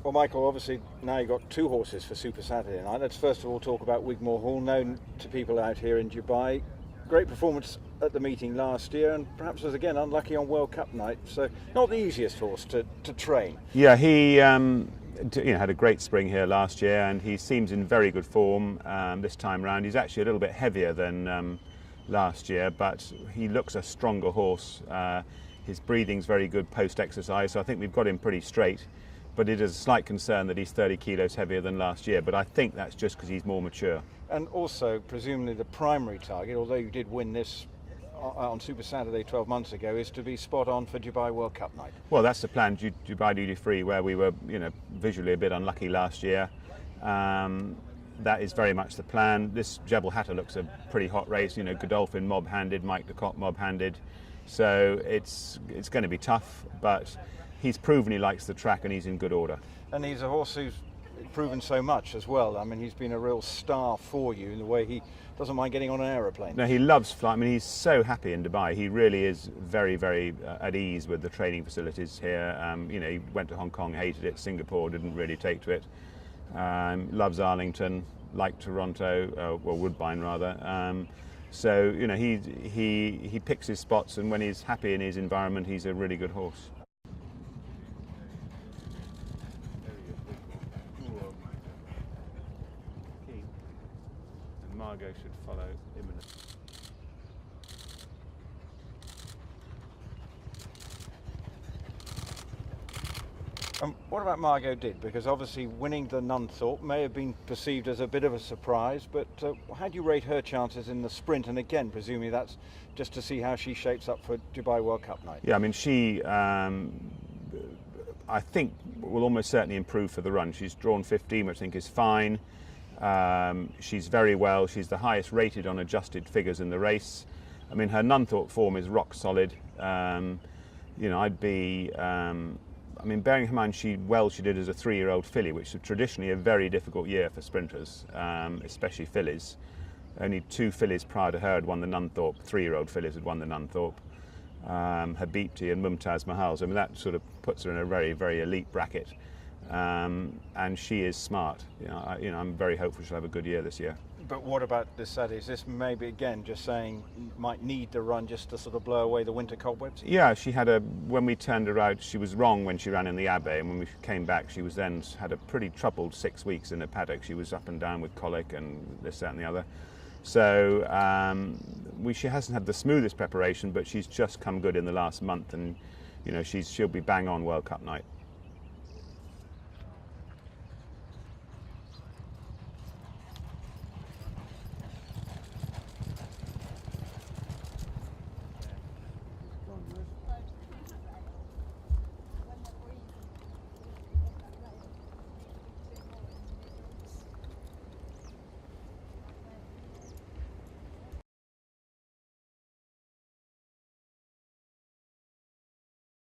Well, Michael, obviously now you've got two horses for Super Saturday night. Let's first of all talk about Wigmore Hall, known to people out here in Dubai. Great performance at the meeting last year, and perhaps was again unlucky on World Cup night. So not the easiest horse to train. Yeah, he had a great spring here last year, and he seems in very good form this time round. He's actually a little bit heavier than last year, but he looks a stronger horse. His breathing's very good post-exercise, so I think we've got him pretty straight. But it is a slight concern that he's 30 kilos heavier than last year, but I think that's just because he's more mature. And also, presumably the primary target, although you did win this on Super Saturday 12 months ago, is to be spot on for Dubai World Cup night. Well, that's the plan, Dubai Duty Free, where we were, visually a bit unlucky last year. That is very much the plan. This Jebel Hatta looks a pretty hot race. Godolphin mob-handed, Mike de Kock mob-handed. So it's going to be tough, but he's proven he likes the track and he's in good order. And he's a horse who's proven so much as well. I mean, he's been a real star for you in the way he doesn't mind getting on an aeroplane. No, he loves flying. I mean, he's so happy in Dubai. He really is very, very at ease with the training facilities here. He went to Hong Kong, hated it. Singapore didn't really take to it. Loves Arlington, liked Toronto, Woodbine rather. So he picks his spots, and when he's happy in his environment, he's a really good horse. And Margot should follow imminently. What about Margot did? Because obviously winning the Nunthorpe may have been perceived as a bit of a surprise, but how do you rate her chances in the sprint? And again, presumably that's just to see how she shapes up for Dubai World Cup night. Yeah, I mean, she, I think, will almost certainly improve for the run. She's drawn 15, which I think is fine. She's very well. She's the highest rated on adjusted figures in the race. I mean, her Nunthorpe form is rock solid. I'd be... bearing in mind she did as a 3-year-old filly, which is traditionally a very difficult year for sprinters, especially fillies. Only 2 fillies prior to her had won the Nunthorpe, 3-year-old fillies had won the Nunthorpe, Habibti and Mumtaz Mahal. So, I mean, that sort of puts her in a very, very elite bracket. And she is smart. I'm very hopeful she'll have a good year this year. But what about this Saturday? Is this maybe, again, just saying might need the run just to sort of blow away the winter cobwebs? Yeah, when we turned her out, she was wrong when she ran in the Abbey, and when we came back, she had a pretty troubled 6 weeks in the paddock. She was up and down with colic and this, that and the other. So she hasn't had the smoothest preparation, but she's just come good in the last month, and she'll be bang on World Cup night.